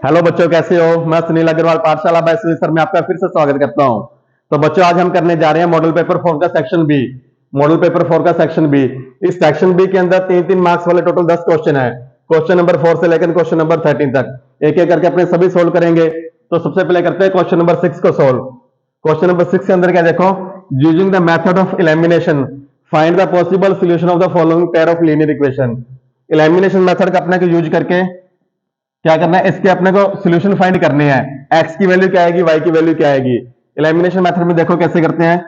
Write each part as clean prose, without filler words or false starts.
Hello बच्चों, कैसे हो? मैं सुनील अग्रवाल पाठशाला बाय सुनील सर में आपका फिर से स्वागत करता हूं। तो बच्चों, आज हम करने जा रहे हैं मॉडल पेपर 4 का सेक्शन बी। मॉडल पेपर 4 का सेक्शन बी। इस सेक्शन बी के अंदर 3-3 मार्क्स वाले टोटल 10 क्वेश्चन है। क्वेश्चन नंबर 4 से लेकर क्वेश्चन नंबर 13 तक एक एक करके अपने सभी सोल्व करेंगे। तो सबसे पहले करते हैं क्वेश्चन नंबर 6 को सोल्व। क्वेश्चन नंबर 6 के अंदर क्या देखो, using the method of elimination find the possible solution of the following pair of linear equation. Elimination method का अपने को यूज करके क्या करना है, इसके अपने को सोल्यूशन फाइंड करने हैं। एक्स की वैल्यू क्या आएगी, वाई की वैल्यू क्या आएगी। एलिमिनेशन मेथड में देखो कैसे करते हैं,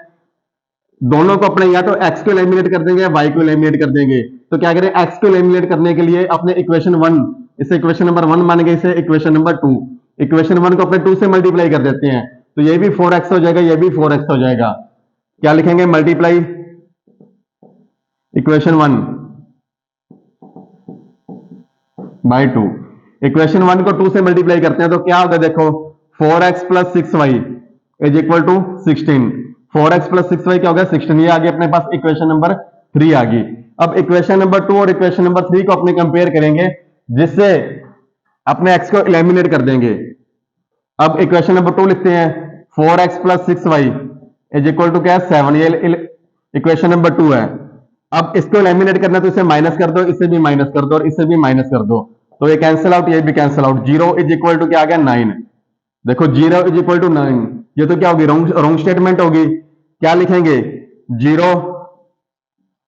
दोनों को अपने या तो एक्स को एलिमिनेट कर देंगे या वाई को एलिमिनेट कर देंगे। तो क्या करें, एक्स को एलिमिनेट करने के लिए अपने इक्वेशन 1, इसे इक्वेशन नंबर 1 मान गए, इसे इक्वेशन नंबर 2, इक्वेशन 1 को अपने 2 से मल्टीप्लाई कर देते हैं। तो ये भी 4x हो जाएगा, ये भी 4x हो जाएगा। क्या लिखेंगे, मल्टीप्लाई इक्वेशन 1 बाई 2। इक्वेशन 1 को 2 से मल्टीप्लाई करते हैं तो क्या होगा, देखो 4x plus 6y is equal to 16। 4x plus 6y क्या होगा, 16। ये आ गई अपने पास इक्वेशन नंबर 3 आ गई। अब इक्वेशन नंबर 2 और इक्वेशन नंबर 3 को अपने कंपेयर करेंगे, जिससे अपने x को एलिमिनेट कर देंगे। अब इक्वेशन नंबर 2 लिखते हैं, 4x plus 6y is equal to क्या है, 7। ये इक्वेशन नंबर 2 है। अब इसको एलिमिनेट करना तो इसे माइनस कर दो, इसे भी माइनस कर दो और इसे भी माइनस कर दो, तो ये कैंसिल आउट, ये भी cancel out. 0 is equal to क्या आ गया, 9। देखो 0 इज इक्वल टू 9, ये तो क्या होगी, रॉन्ग स्टेटमेंट होगी। क्या लिखेंगे, 0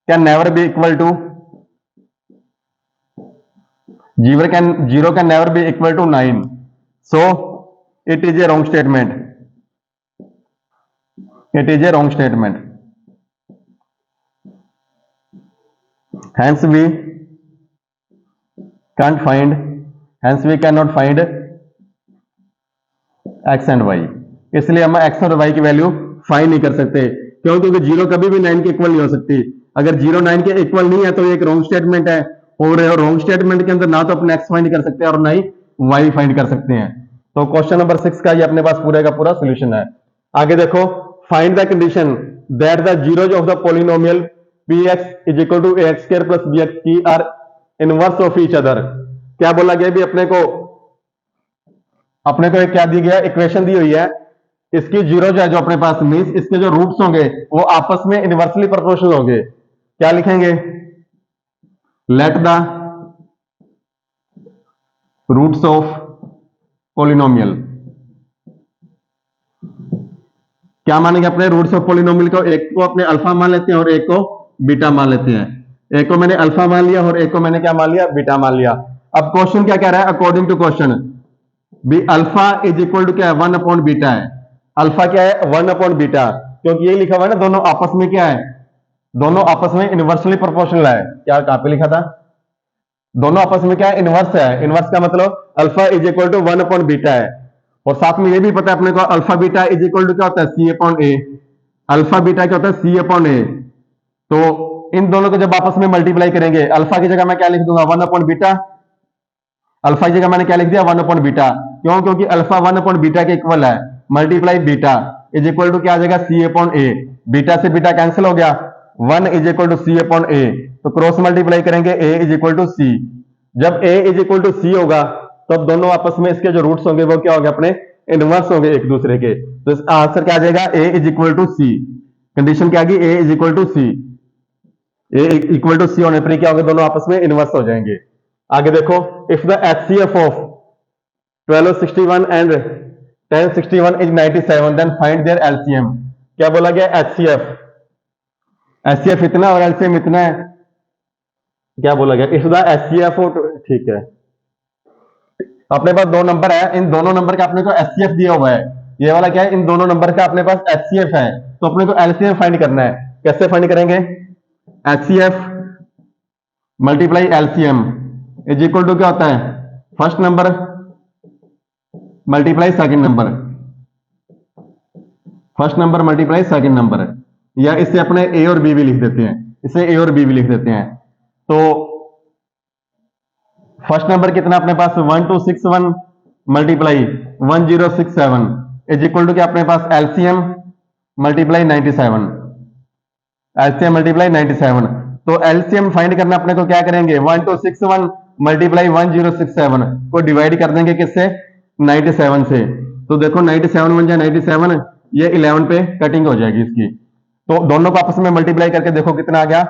can never be equal to 0 can never be equal to 9, so it is a wrong statement. It is a wrong statement, hence we can't find, hence we cannot find x and y। इसलिए हम x और y की value find नहीं कर सकते। क्यों? क्योंकि 0 कभी भी 9 के इक्वल नहीं हो सकती। अगर 0 9 के इक्वल नहीं है तो ये एक रॉन्ग स्टेटमेंट है, और रॉन्ग स्टेटमेंट के अंदर ना तो अपने x फाइंड कर सकते हैं और ना ही y फाइंड कर सकते हैं। तो क्वेश्चन नंबर 6 का ये अपने पास पूरे का पूरा सोल्यूशन है। आगे देखो, find the condition that the zeros of the polynomial px is equal to ax square plus bx की are inverse of each other. क्या बोला गया भी, अपने को एक क्या दी गया, इक्वेशन दी हुई है, इसकी जीरो जो है जो अपने पास मींस इसके जो रूट्स होंगे वो आपस में इनवर्सली प्रोपोर्शनल होंगे। क्या लिखेंगे, let the roots of polynomial. क्या मानेंगे, अपने रूट्स ऑफ पॉलिनोमियल को एक को अपने अल्फा मान लेते हैं और एक को बीटा मान लेते हैं। एक को मैंने अल्फा मान लिया और एक को मैंने क्या मान लिया, बीटा मान लिया। अब क्वेश्चन क्या कह रहा है, according to question B alpha is equal to क्या है, 1 अपॉन बीटा है। अल्फा क्या है, 1 अपॉन बीटा, क्योंकि ये लिखा हुआ है ना, दोनों आपस में क्या है, दोनों आपस में इनवर्सली प्रोपोर्शनल है। क्या कहां पे लिखा था, दोनों आपस में क्या है, इनवर्स है। इनवर्स का मतलब alpha is equal to 1 upon beta है। और साथ में ये भी पता है अपने को, alpha beta is equal to क्या होता है, C upon A. Alpha beta क्या होता है, सी अपॉन ए। तो इन दोनों को जब आपस में मल्टीप्लाई करेंगे, अल्फा की जगह मैं क्या लिख दूंगा, 1 अपॉन बीटा। अल्फा की जगह मैंने क्या लिख दिया, 1 अपॉन बीटा। क्यों? क्योंकि अल्फा 1 अपॉन बीटा के इक्वल है। Multiply beta is equal to क्या आ जाएगा, सी अपॉन ए। बीटा से बीटा कैंसिल हो गया, 1 is equal to C upon A. तो क्रॉस मल्टीप्लाई करेंगे, A is equal to C. जब A is equal to C होगा तो अब दोनों आपस में इसके जो रूट्स होंगे वो क्या होंगे, अपने इनवर्स होंगे एक दूसरे के। तो इसका आंसर क्या आ जाएगा, A is equal to C. Condition क्या आ गई, A is equal to C. A equal to C होने पर क्या होगा, दोनों आपस में इनवर्स हो जाएंगे। आगे देखो, if the HCF of 1261 and 1061 is 97 then find their LCM। क्या बोला गया, HCF इतना और LCM इतना है। क्या बोला गया, इफ द HCF ऑफ, ठीक है, अपने पास दो नंबर है, इन दोनों नंबर का अपने को HCF दिया हुआ है। ये वाला क्या है, इन दोनों नंबर का अपने पास HCF है, तो अपने को LCM फाइंड करना है। कैसे फाइंड करेंगे, HCF multiply LCM is equal to क्या होता है, first number multiply second number, first number multiply second number. या इसे अपने ए और बी भी लिख देते हैं, इसे ए और बी भी लिख देते हैं। तो फर्स्ट नंबर कितना अपने पास, 1261 मल्टीप्लाई 1067 इज इक्वल टू क्या अपने पास, LCM मल्टीप्लाई 97। LCM multiply 97। तो LCM फाइंड करना अपने को क्या करेंगे, 1261 मल्टीप्लाई 1067 को डिवाइड कर देंगे किससे, 97 से। तो देखो 97 बन जाए 97, ये 11 पे कटिंग हो जाएगी इसकी। तो दोनों को आपस में मल्टीप्लाई करके देखो कितना आ गया,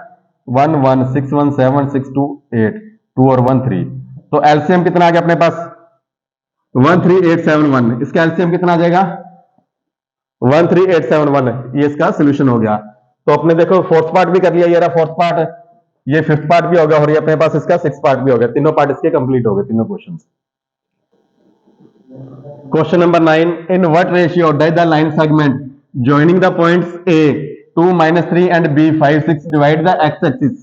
1 1 6 1 7 6 2 8 2 और 1 3। तो एलसीएम कितना आ गया अपने पास, 13871। इसका एलसीएम कितना आ जाएगा, 13871। ये इसका सोल्यूशन हो गया। तो अपने देखो फोर्थ पार्ट भी कर लिया, ये रहा फोर्थ पार्ट, ये फिफ्थ पार्ट भी होगा और ये अपने पास इसका सिक्स पार्ट भी हो गया। तीनों पार्ट इसके कंप्लीट हो गए, तीनों questions. Question number 9, in what ratio does the line segment joining the points A 2 -3 and B 5 6 divide the x axis।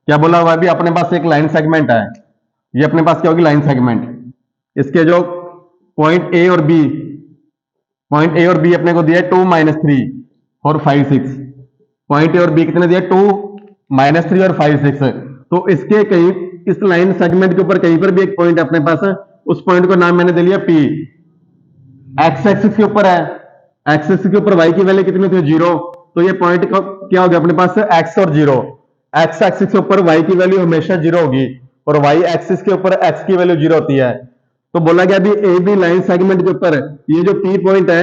क्या बोला हुआ, अभी अपने पास एक लाइन सेगमेंट है, ये अपने पास क्या होगी, लाइन सेगमेंट। इसके जो पॉइंट ए और बी, पॉइंट ए और बी अपने को दिया 2 -3 और 5 6। पॉइंट ए और बी कितने दिया, 2 -3 और 5 6। तो इसके कहीं, इस लाइन सेगमेंट के ऊपर कहीं पर भी एक पॉइंट अपने पास है, उस पॉइंट को नाम मैंने दे लिया पी। एक्स एक्सिस के ऊपर है, एक्स एक्सिस के ऊपर वाई की वैल्यू कितनी थी, 0। तो ये पॉइंट क्या हो गया अपने पास, एक्स और 0। एक्स एक्सिस के ऊपर वाई की वैल्यू हमेशा 0 होगी और वाई एक्सिस के ऊपर एक्स की वैल्यू 0 होती है। तो बोला गया अभी ए बी लाइन सेगमेंट के ऊपर ये जो पी पॉइंट है,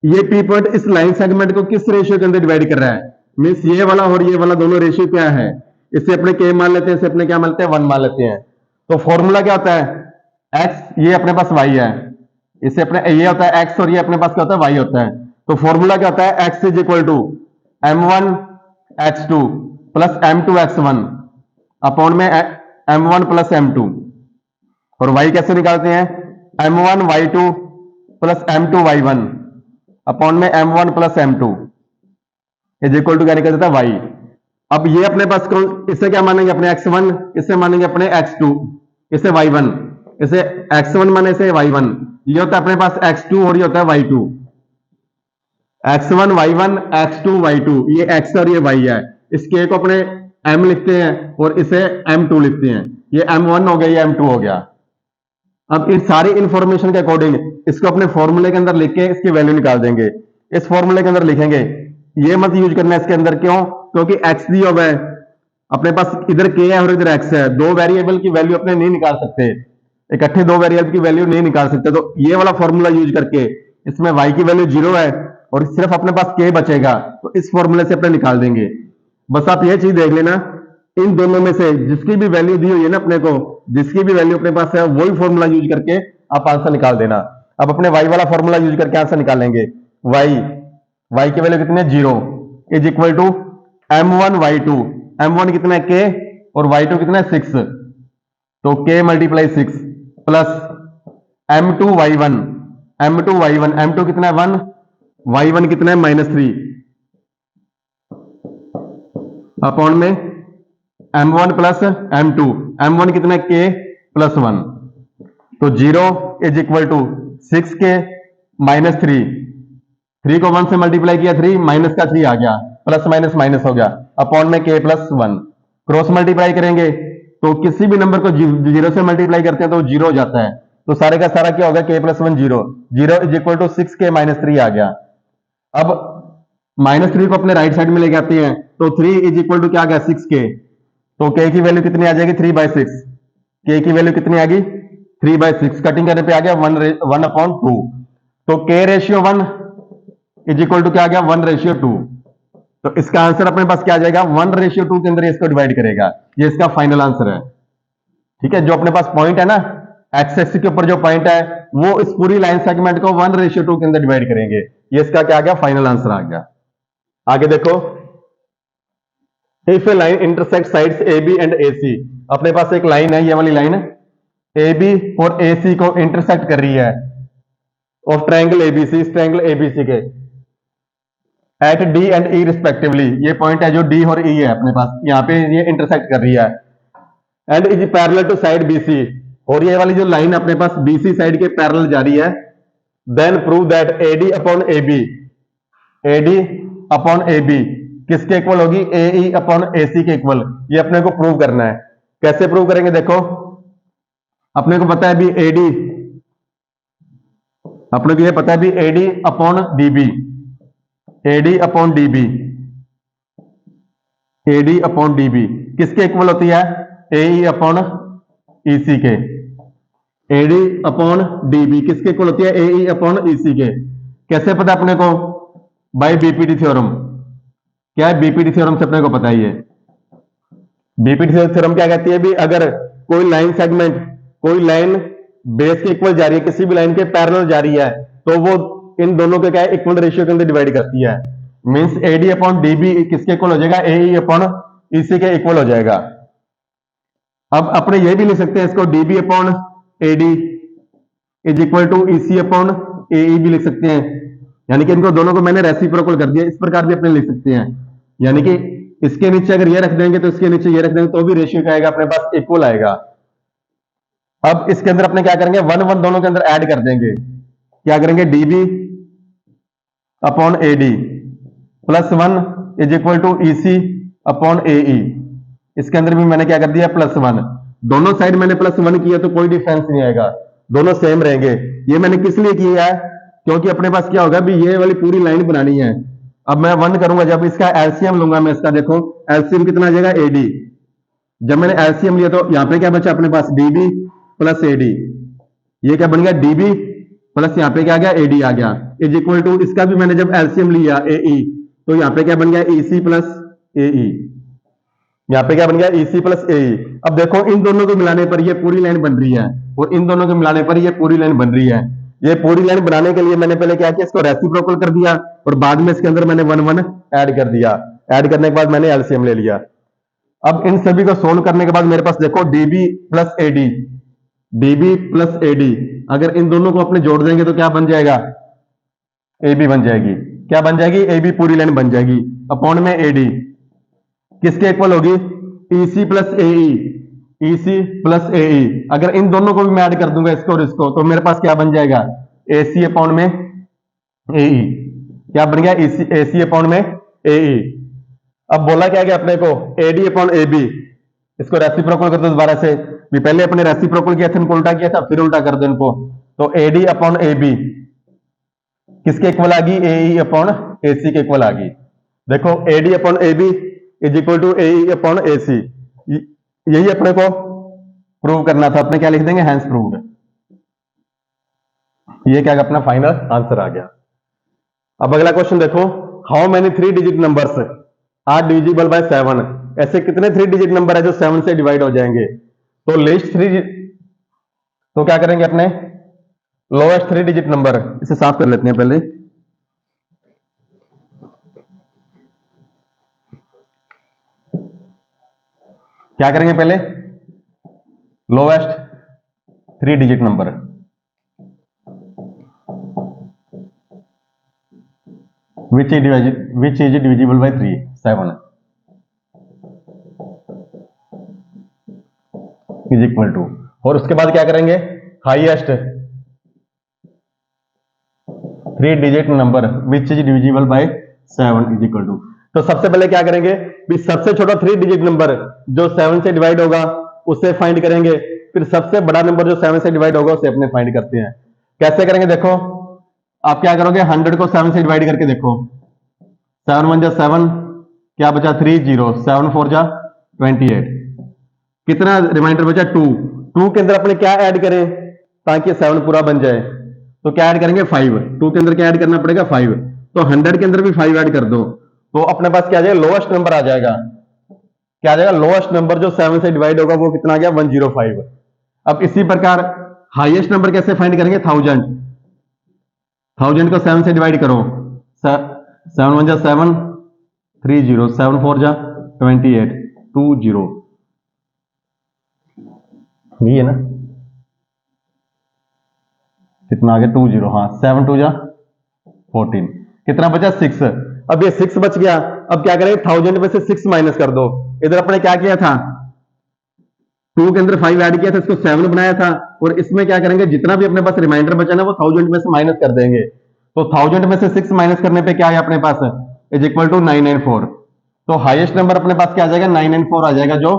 ये पी पॉइंट इस लाइन सेगमेंट को किस रेशियो के अंदर डिवाइड कर रहा है। मीन्स ये वाला और ये वाला दोनों रेशियो क्या है, इसे अपने के मान लेते हैं, इसे अपने क्या मानते हैं, 1 मान लेते हैं। तो फॉर्मूला क्या होता है, एक्स ये अपने पास वाई है, इसे अपने ये होता है एक्स और ये अपने पास क्या होता है, वाई होता है। तो फॉर्मूला क्या होता है, X is equal to m1 x2 plus m2 x1 upon में m1 प्लस m2। और वाई कैसे निकालते हैं, m1 y2 plus m2 y1 upon में m1 plus m2 is equal to क्या निकल जाता है, वाई। अब ये अपने पास इसे क्या मानेंगे, अपने x1, इसे मानेंगे अपने x2, इसे y1, इसे x1 माने इसे y1। ये होता है अपने पास x2 और ये होता है y2। x1 y1 x2 y2, ये x और ये y है। इस k को अपने m लिखते हैं और इसे m2 लिखते हैं। ये m1 हो गया, ये m2 हो गया। अब इन सारी इंफॉर्मेशन के अकॉर्डिंग इसको अपने फॉर्मूले के अंदर लिख के इसकी वैल्यू निकाल देंगे। इस फॉर्मूले के अंदर लिखेंगे, ये मत यूज करना है इसके अंदर, क्यों, क्योंकि x दिया हुआ है अपने पास, इधर k है और इधर x है। दो वेरिएबल की वैल्यू अपने नहीं निकाल सकते, इकट्ठे दो वेरिएबल की वैल्यू नहीं निकाल सकते। तो ये वाला फॉर्मूला यूज करके इसमें y की वैल्यू 0 है और सिर्फ अपने पास k बचेगा, तो इस फॉर्मूले से अपने निकाल देंगे। बस आप ये चीज देख लेना, इन दोनों में से जिसकी भी वैल्यू दी हुई है ना अपने को, जिसकी भी वैल्यू अपने पास है वही फॉर्मूला यूज करके आप आंसर निकाल देना। अब अपने y वाला फॉर्मूला यूज करके आंसर निकालेंगे। y की वैल्यू कितनी है, 0 is equal to m1 y2, m1 कितना है k और y2 कितना है 6, तो k multiply 6 plus m2 y1, m2 y1, m2 कितना है 1, y1 कितना है -3 अपॉन में m1 प्लस m2, m1 कितना है k प्लस 1। तो 0 इज इक्वल टू 6k -3, 3 को 1 से मल्टीप्लाई किया 3, माइनस का 3 आ गया, प्लस माइनस माइनस हो गया, अपॉन में k प्लस 1। क्रॉस मल्टीप्लाई करेंगे तो किसी भी नंबर को 0 से मल्टीप्लाई करते हैं तो 0 हो जाता है। तो सारे का सारा क्या होगा, k plus 1 0, 0 is equal to 6k -3 आ गया। अब -3 को अपने राइट साइड में लेके आते हैं तो 3 इज इक्वल टू क्या आ गया, 6k। तो k की वैल्यू कितनी आ जाएगी, 3/6। k की वैल्यू कितनी आ गई, 3/6। कटिंग करने पे आ गया 1/2। तो k ratio 1 is equal to क्या आ गया, 1/2। तो इसका आंसर अपने पास क्या आ जाएगा, 1/2 के अंदर इसको डिवाइड करेगा। ये इसका फाइनल आंसर है। ठीक है, जो अपने पास पॉइंट है ना, एक्स एक्सिस के ऊपर जो पॉइंट है वो इस पूरी लाइन सेगमेंट को 1/2 के अंदर डिवाइड करेंगे। ये इसका क्या आ गया, फाइनल आंसर आ गया। आगे देखो, if A line intersect sides A B and A C, अपने पास एक लाइन है, ये वाली लाइन ए बी और ए सी को इंटरसेक्ट कर रही है ऑफ ट्रायंगल एबीसी, इस ट्रायंगल एबीसी के at D and E respectively. ये पॉइंट है जो डी और ई है अपने पास, यहाँ पे ये इंटरसेक्ट कर रही है। And is parallel to side BC, और ये वाली जो लाइन अपने पास बीसी साइड के पैरेलल जा रही है। Then prove that AD upon A B, AD upon A B किसके इक्वल होगी, ए ई अपॉन ए सी के इक्वल। ये अपने को प्रूव करना है। कैसे प्रूव करेंगे, देखो अपने को पता है भी एडी, अपने को ये पता है भी AD upon DB, AD upon DB, AD upon DB किसके इक्वल होती है, ए ई अपॉन ईसी के। एडी अपॉन डीबी किसके इक्वल होती है, एई अपॉन ईसी के। कैसे पता अपने को, बाय बीपीटी थ्योरम। क्या है बीपीटी थ्योरम से अपने को पता ही है। बीपीटी थ्योरम क्या कहती है भी, अगर कोई लाइन सेगमेंट, कोई लाइन बेस के इक्वल जा रही है, किसी भी लाइन के पैरेलल जा रही है, तो वो इन दोनों के क्या है, इक्वल रेशियो के अंदर डिवाइड करती है। मींस एडी अपॉन डीबी किसके इक्वल हो जाएगा, एई अपॉन ईसी के इक्वल हो जाएगा। अब अपने ये भी लिख सकते हैं इसको, DB upon AD is equal to EC upon AE भी लिख सकते हैं। यानी कि इनको दोनों को मैंने रेसिप्रोकल कर दिया, इस प्रकार भी अपने लिख सकते हैं। यानी कि इसके नीचे अगर ये रख देंगे तो इसके नीचे ये रख देंगे तो भी रेशियो क्या आएगा अपने पास, इक्वल आएगा। अब इसके अंदर अपने क्या करेंगे, वन वन दोनों के अंदर ऐड कर देंगे। क्या करेंगे, DB upon AD plus one is equal to EC upon AE. इसके अंदर भी मैंने क्या कर दिया, प्लस वन। दोनों साइड मैंने प्लस वन किया तो कोई डिफरेंस नहीं आएगा, दोनों सेम रहेंगे। ये मैंने किस लिए किया है, क्योंकि अपने पास क्या होगा भी, ये वाली पूरी लाइन बनानी है। अब मैं वन करूंगा, जब इसका एलसीएम लूंगा मैं इसका, देखो एलसीएम कितना आ जाएगा, एडी। जब मैंने एलसीएम लिया तो यहां पे क्या बचा अपने पास, डीबी प्लस एडी। ये क्या बन गया, डीबी प्लस यहां पे क्या आ गया, एडी आ गया, इज इक्वल टू इसका भी मैंने जब एलसीएम लिया एई, तो यहां पे क्या बन गया, ईसी प्लस एई। यहां पे क्या बन गया, ईसी प्लस एई। अब देखो इन दोनों को मिलाने पर ये पूरी लाइन बन रही है, और इन दोनों को मिलाने पर ये पूरी लाइन बन रही है। ये पूरी लाइन बनाने के लिए मैंने पहले क्या किया, इसको रेसिप्रोकल कर दिया, और बाद में इसके अंदर मैंने वन वन ऐड कर दिया। ऐड करने के बाद मैंने एलसीएम ले लिया। अब इन सभी को सोल्व करने के बाद मेरे पास देखो DB plus AD, DB plus AD, अगर इन दोनों को अपने जोड़ देंगे तो क्या बन जाएगा, ए बी बन जाएगी। क्या बन जाएगी, ए बी पूरी लाइन बन जाएगी, अपॉन में एडी किसके इक्वल होगी, ईसी प्लस एई, ईसी प्लस एई। अगर इन दोनों को भी मैं ऐड कर दूंगा, इसको और इसको, तो मेरे पास क्या बन जाएगा, एसी अपॉन में एई। क्या बन गया, एसी अपॉन में एई। अब बोला क्या गया अपने को, एडी अपॉन ए बी। इसको रेसिप्रोकल कर दो दोबारा से, भी पहले अपने रेसिप्रोकल किया था, इनको उल्टा किया था, फिर उल्टा कर दो इनको। तो एडी अपॉन ए बी किसके इक्वल आ गई, एई अपॉन एसी के इक्वल आ गई। देखो AD upon A B is equal to AE upon AC. यही अपने को प्रूव करना था, अपने क्या लिख देंगे, हैंस प्रूव्ड। ये क्या अपना फाइनल आंसर आ गया। अब अगला क्वेश्चन देखो, how many 3 digit numbers are divisible by 7। ऐसे कितने 3 डिजिट नंबर है जो 7 से डिवाइड हो जाएंगे। तो लिस्ट 3, तो क्या करेंगे अपने, लोएस्ट 3 डिजिट नंबर, इसे साफ कर लेते हैं पहले। क्या करेंगे पहले, lowest 3 digit number, which is divisible by 3, 7 is equal to, और उसके बाद क्या करेंगे, highest 3 digit number which is divisible by 7 is equal to. तो सबसे पहले क्या करेंगे, भी सबसे छोटा 3 डिजिट नंबर जो 7 से डिवाइड होगा उसे फाइंड करेंगे, फिर सबसे बड़ा नंबर जो 7 से डिवाइड होगा उसे अपने फाइंड करते हैं। कैसे करेंगे, देखो आप क्या करोगे, 100 को 7 से डिवाइड करके देखो, 7 1 जा 7, क्या बचा 3 0, 7 4 जा 28, कितना रिमाइंडर बचा 2। 2 के अंदर अपने क्या ऐड करें ताकि 7 पूरा बन जाए, तो क्या ऐड करेंगे 5। 2 के अंदर क्या ऐड करना पड़ेगा 5, तो 100 के अंदर भी 5 ऐड कर दो, तो अपने पास क्या आ जाएगा, लोएस्ट नंबर आ जाएगा। क्या आ जाएगा, लोएस्ट नंबर जो 7 से डिवाइड होगा वो कितना आ गया, 105। अब इसी प्रकार हाईएस्ट नंबर कैसे फाइंड करेंगे, 1000। 1000 को 7 से डिवाइड करो, 7 1 जा 7, 3 0, 7 4 जा 28, 2 0, ये है ना, कितना आ गया 2 0, हाँ 7 2 जा 14, कितना बचा 6। अब ये 6 बच गया, अब क्या करेंगे, 1000 में से 6 माइनस कर दो। इधर अपने क्या किया था, 2 के अंदर 5 ऐड किया था, इसको 7 बनाया था, और इसमें क्या करेंगे, जितना भी अपने पास रिमाइंडर बचा ना वो 1000 में से माइनस कर देंगे। तो 1000 में से 6 माइनस करने पे क्या है अपने पास, इज इक्वल टू 994। तो हाईएस्ट नंबर अपने पास क्या आ जाएगा, 994 आ जाएगा, जो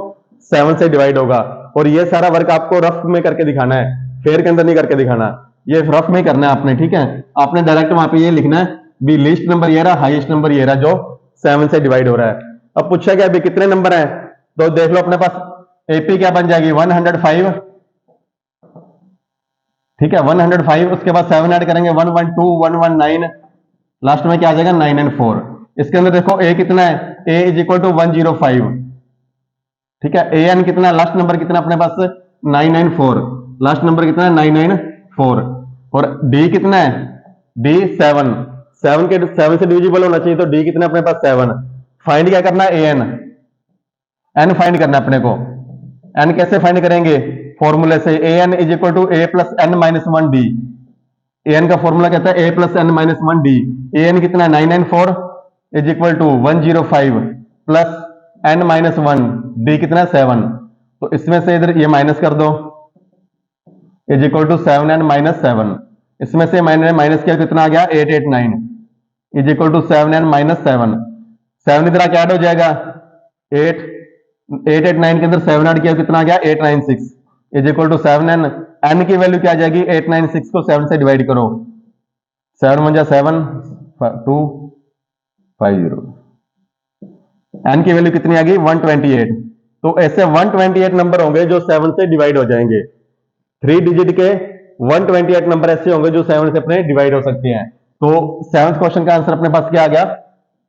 7 से डिवाइड होगा। और ये सारा वर्क आपको रफ में करके दिखाना है, फेयर के अंदर नहीं करके दिखाना, ये रफ में करना है आपने, ठीक है। आपने डायरेक्ट वहां पे ये लिखना है भी लिस्ट नंबर ये रहा, हाईएस्ट नंबर ये रहा जो 7 से डिवाइड हो रहा है। अब पूछा गया अभी कितने नंबर है, तो देख लो अपने पास एपी क्या बन जाएगी, 105 ठीक है, 105, उसके बाद 7 ऐड करेंगे 112, 119, लास्ट में क्या आ जाएगा 994। इसके अंदर देखो ए कितना है, ए इज इक्वल टू 105। ठीक है, ए एन कितना, लास्ट नंबर कितना अपने पास 994, लास्ट नंबर कितना है 994। और डी कितना है, डी 7, 7 से डिविजिबल होना चाहिए, तो डी कितना अपने पास 7। फाइंड क्या करना है, ए एन, एन फाइंड करना है अपने को। एन कैसे फाइंड करेंगे, फॉर्मूले से, A N is equal to A plus N minus 1 D. A N का फॉर्मूला कहता है A plus N minus 1 D. A N कितना है 994 is equal to 105 plus N minus 1, D कितना है 7। तो इसमें से इधर ये माइनस कर दो, is equal to 7 N minus 7। इसमें से मैंने माइनस किया, कितना आ गया 889 is equal to 7 N minus 7। 7 इधर आके ऐड हो जाएगा, 889 के अंदर 7 ऐड किया, कितना आ गया 896 is equal to 7 N. N की वैल्यू क्या आ जाएगी, 896 को 7 से डिवाइड करो, 7 1 जा 7, 2 50। एन की वैल्यू कितनी आ गई 128। तो ऐसे 128 नंबर होंगे जो 7 से डिवाइड हो जाएंगे। 3 डिजिट के 128 नंबर ऐसे होंगे जो 7 से अपने डिवाइड हो सकते हैं। तो 7th क्वेश्चन का आंसर अपने पास क्या आ गया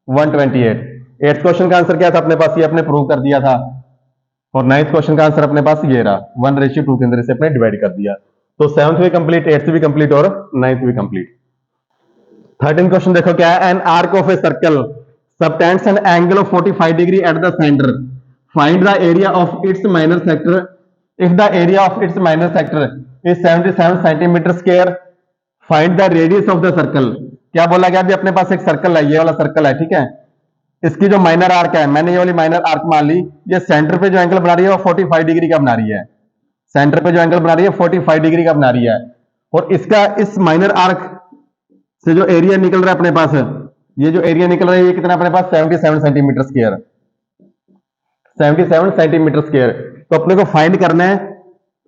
128। 8th क्वेश्चन का आंसर क्या था अपने पास, ये अपने प्रूव कर दिया था। और 9th क्वेश्चन का आंसर अपने पास ये रहा, 1:2 के अंदर इसे अपने डिवाइड कर दिया। तो 7th भी कंप्लीट, 8th भी कंप्लीट और 9th भी कंप्लीट। 13th क्वेश्चन देखो क्या है, an arc of a circle subtends an angle of 45 degree at the centre, find the area of its minor sector if the area of its minor sector is 77 centimetre square, find the radius of the circle. क्या बोला गया, अभी अपने पास एक circle है, ये वाला सर्कल है, ठीक है। इसकी जो माइनर आर्क है, मैंने ये वाली माइनर आर्क मान ली, ये सेंटर पे जो एंगल बना रही है वो 45 डिग्री का बना रही है। सेंटर पे जो एंगल बना रही है 45 डिग्री का बना रही है। और इसका इस माइनर आर्क से जो एरिया निकल रहा है अपने पास, ये जो एरिया निकल रहा है ये कितना अपने पास 77 सेंटीमीटर स्क्वायर, 77 सेंटीमीटर स्क्वायर। तो अपने को फाइंड करना है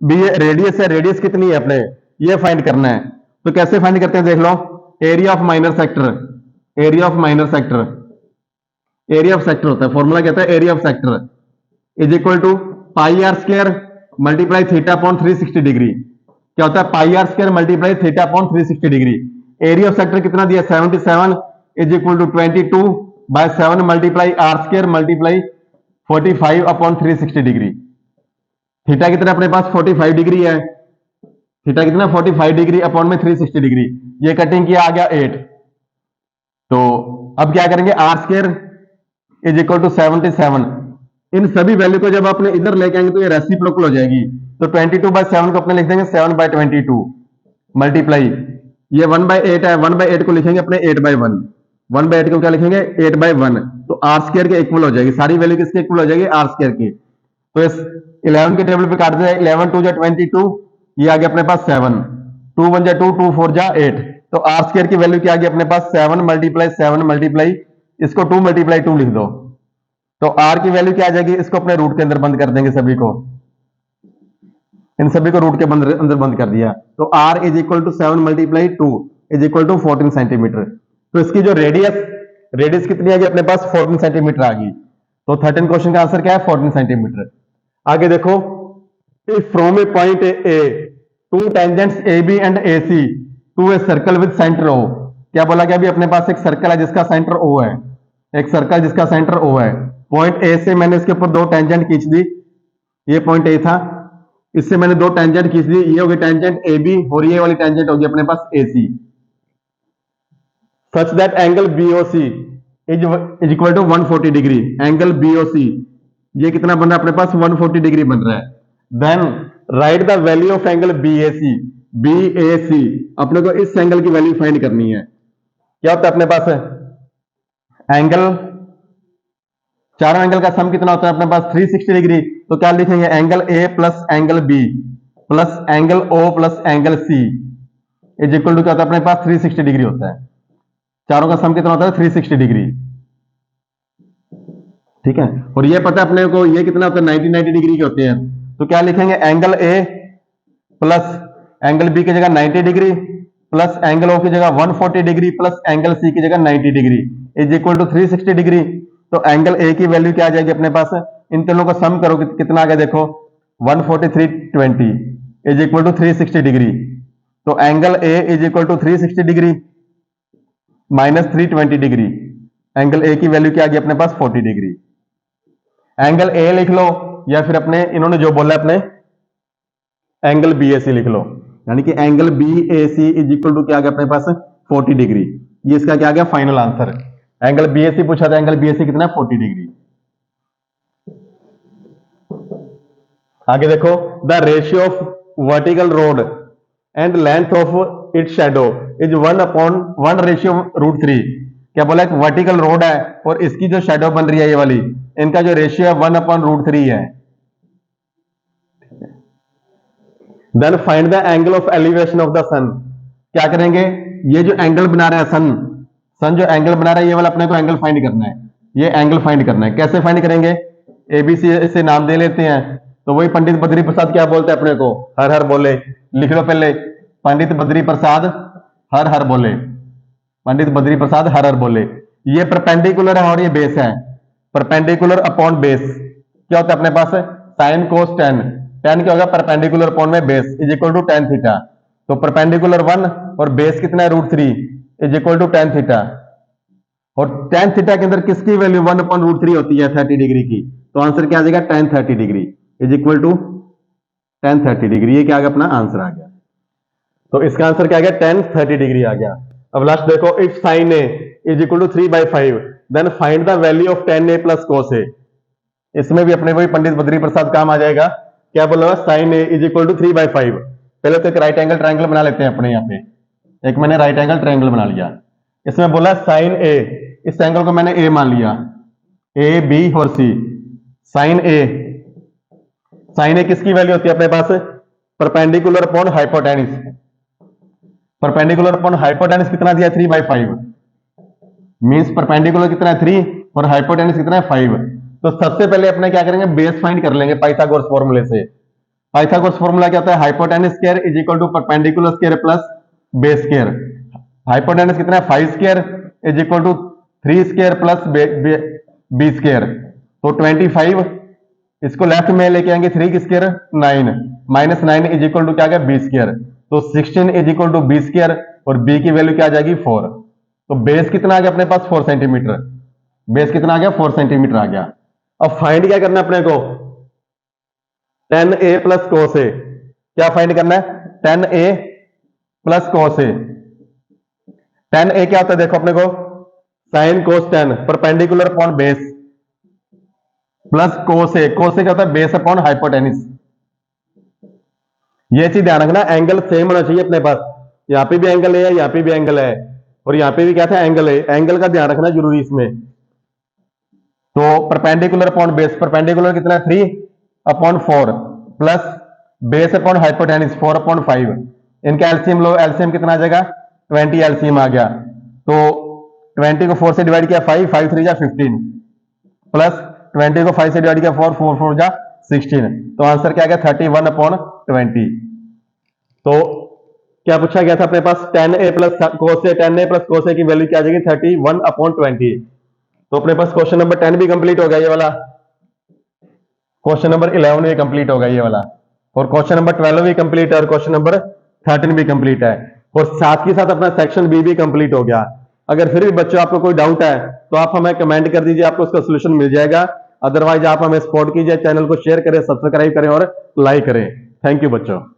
भी, ये रेडियस है, रेडियस कितनी है अपने, ये फाइंड करना है। तो कैसे फाइंड करते हैं देख लो, area of minor sector, area of minor sector, area of sector होता है, फॉर्मूला कहता है area of sector is equal to pi R square multiply theta upon 360 degree. क्या होता है, pi R square multiply theta upon 360 degree. Area of sector कितना दिया 77 is equal to 22 by 7 multiply R square multiply 45 upon 360 degree. Theta कितना अपने पास 45 degree है, theta कितना 45 degree upon में 360 डिग्री, ये कटिंग किया आ गया 8। तो अब क्या करेंगे, R square is equal to 77, इन सभी वैल्यू को जब आपने इधर लेके आएंगे तो ये रेसिप्रोकल हो जाएगी। तो 22/7 को अपने लिख देंगे 7/22 मल्टीप्लाई, ये 1/8 है, 1/8 को लिखेंगे अपने 8/1, 1/8 को क्या लिखेंगे 8/1। तो आर स्क्वायर के इक्वल हो जाएगी, सारी वैल्यू किसके इक्वल हो जाएगी आर स्क्वायर की। तो इस 11 के टेबल पे काट दें, 11 2 जा 22, ये आ गया अपने पास 7, 2 1 जा 2, 2 4 जा 8। तो आर स्क्वायर की वैल्यू क्या आ गई अपने पास 7 मल्टीप्लाई 7 मल्टीप्लाई, इसको 2 मल्टीप्लाई 2 लिख दो। तो आर की वैल्यू क्या आ जाएगी, इसको अपने रूट के अंदर बंद कर देंगे, सभी को, इन सभी को रूट के अंदर बंद कर दिया। तो R is equal to 7 multiply 2 is equal to 14 centimetre. तो इसकी जो रेडियस कितनी आ गई अपने पास 14 सेंटीमीटर आ गई। तो 13 क्वेश्चन का आंसर क्या है 14 सेंटीमीटर। आगे देखो, if from a point A two tangents A B and A C to a circle with centre O. क्या बोला गया, अभी अपने पास एक सर्कल है जिसका सेंटर ओ है, एक सर्कल जिसका सेंटर ओ है। पॉइंट ए से मैंने इसके ऊपर 2 टेंजेंट खींच दी, ये पॉइंट ए था, इससे मैंने 2 टेंजेंट खींच दी, ये होगी टेंजेंट ए बी और ये वाली टेंजेंट होगी अपने पास A C. Such that angle BOC is equal to 140 degree. Angle BOC ये कितना बन रहा है अपने पास 140 डिग्री बन रहा है। Then write the value of angle BAC. BAC अपने को इस एंगल की वैल्यू फाइंड करनी है। क्या होता है अपने पास एंगल, चारों एंगल का सम कितना होता है अपने पास 360 डिग्री। तो क्या लिखेंगे, angle A plus angle B plus angle O plus angle C is equal to क्या होता है अपने पास 360 डिग्री होता है। चारों का सम कितना होता है 360 डिग्री, ठीक है। और ये पता है अपने को ये कितना होता है 90 डिग्री के होते हैं। तो क्या लिखेंगे, angle A plus angle B की जगह 90 डिग्री प्लस एंगल ओ की जगह 140 डिग्री प्लस एंगल सी की जगह 90 degree is equal to 360 degree. तो एंगल ए की वैल्यू क्या आ जाएगी अपने पास, इन तीनों का सम करो कितना आ गया देखो 143.20 इज इक्वल टू 360 डिग्री। तो angle A is equal to 360 degree minus 320 degree. Angle A की वैल्यू क्या आ गई अपने पास 40 डिग्री। एंगल ए लिख लो या फिर अपने इन्होंने जो बोला अपने एंगल बी ए सी लिख लो, यानी कि angle B A C is equal to क्या आ गया अपने पास 40 डिग्री। ये इसका क्या आ गया final answer. Angle B A सी पूछा था, एंगल बी ए सी कितना 40 डिग्री। आगे देखो, the ratio of vertical road and length of it shadow is 1/1/√3। क्या बोला, एक वर्टिकल रोड है और इसकी जो शैडो बन रही है ये वाली, इनका जो रेशियो है 1/√3 है। Then find the angle of elevation of the sun. क्या करेंगे, ये जो एंगल बना रहा है सन जो एंगल बना रहा है ये वाला अपने को एंगल फाइंड करना है। ये एंगल फाइंड करना है, कैसे फाइंड करेंगे, एबीसी से नाम दे लेते हैं। तो वही पंडित बद्री प्रसाद क्या बोलते हैं अपने को, हर हर बोले। लिख लो पहले, पंडित बद्री प्रसाद हर हर बोले, पंडित बद्री प्रसाद हर हर बोले। ये परपेंडिकुलर है और ये बेस है। परपेंडिकुलर अपॉन बेस क्या होता है अपने पास, साइन कोस टेन। टेन क्या होगा, परपेंडिकुलर अपॉन में base is equal to tan theta. तो परपेंडिकुलर 1 और बेस कितना है √3 is equal to tan theta. और टेन थीटा के अंदर किसकी वैल्यू 1/√3 होती है 30 डिग्री की। तो आंसर क्या आ जाएगा, tan 30 degree is equal to tan 30 degree. ये क्या आ गया अपना आंसर आ गया। तो इसका आंसर क्या आ गया, टेन 30 डिग्री आ गया। अब लास्ट देखो, if sine A is equal to 3/5 then find the value of tan a plus cos a। इसमें भी अपने वही पंडित बद्री प्रसाद काम आ जाएगा। क्या बोला, sine A is equal to 3/5। पहले तो एक राइट एंगल ट्रायंगल बना लेते हैं अपने यहाँ पे। एक मैंने राइट एंगल ट्रायंगल बना लिया, इसमें बोला साइन ए, इस एंगल को मैंने ए मान लिया, ए बी और सी। साइन ए किसकी वैल्यू होती है अपने पास, perpendicular upon hypotenuse. Perpendicular upon hypotenuse कितना दिया 3/5, मींस परपेंडिकुलर कितना है 3 और हाइपोटेनिस कितना है 5। तो सबसे पहले अपने क्या करेंगे, बेस फाइंड कर लेंगे पाइथागोरस फॉर्मूले से। पाइथागोरस फॉर्मूला क्या होता है, hypotenuse square is equal to perpendicular square plus base square. Hypotenuse कितना है 5 square is equal to 3 square plus B square. तो 25, इसको लेफ्ट में लेके आएंगे 3 की square 9 minus 9 is equal to क्या गया बी स्क्वायर। तो 16 is equal to B square और बी की वैल्यू क्या आ जाएगी 4। तो बेस कितना आ गया अपने पास 4 सेंटीमीटर। बेस कितना आ गया 4 सेंटीमीटर आ गया। अब फाइंड क्या करना है अपने को, tan a plus cos a। क्या फाइंड करना है, tan a plus cos a। tan a क्या होता है देखो अपने को, sign cos ten perpendicular upon base plus cos a। cos a क्या होता है, बेस अपॉन हाइपोटेनिस। ये चीज ध्यान रखना, एंगल सेम होना चाहिए अपने पास। यहां पे भी एंगल है, यहां पे भी एंगल है और यहां पे भी क्या था एंगल है। एंगल का ध्यान रखना जरूरी इसमें। तो परपेंडिकुलर अपॉन बेस, परपेंडिकुलर कितना 3/4 प्लस बेस अपॉन हाइपोटेनिस 4/5। इनका एलसीएम लो, एलसीएम कितना आ जाएगा 20 एलसीएम आ गया। तो 20 को 4 से डिवाइड किया 5, 5 3 जा 15 प्लस 20 को 5 से डिवाइड किया 4, 4 4 जा 16। तो आंसर क्या आ गया 31/20। तो क्या पूछा गया था अपने पास, tan a plus cos a, tan a plus cos a की वैल्यू क्या आ जाएगी 31/20। तो अपने पास क्वेश्चन नंबर 10 भी कंप्लीट हो गया ये वाला, क्वेश्चन नंबर 11 भी कंप्लीट हो गया ये वाला, और क्वेश्चन नंबर 12 भी कंप्लीट है और क्वेश्चन नंबर 13 भी कंप्लीट है, और साथ के साथ अपना सेक्शन बी भी कंप्लीट हो गया। अगर फिर भी बच्चों आपको कोई डाउट है तो आप हमें कमेंट कर दीजिए, आपको उसका सोल्यूशन मिल जाएगा। अदरवाइज आप हमें सपोर्ट कीजिए, चैनल को शेयर करें, सब्सक्राइब करें और लाइक करें। थैंक यू बच्चों।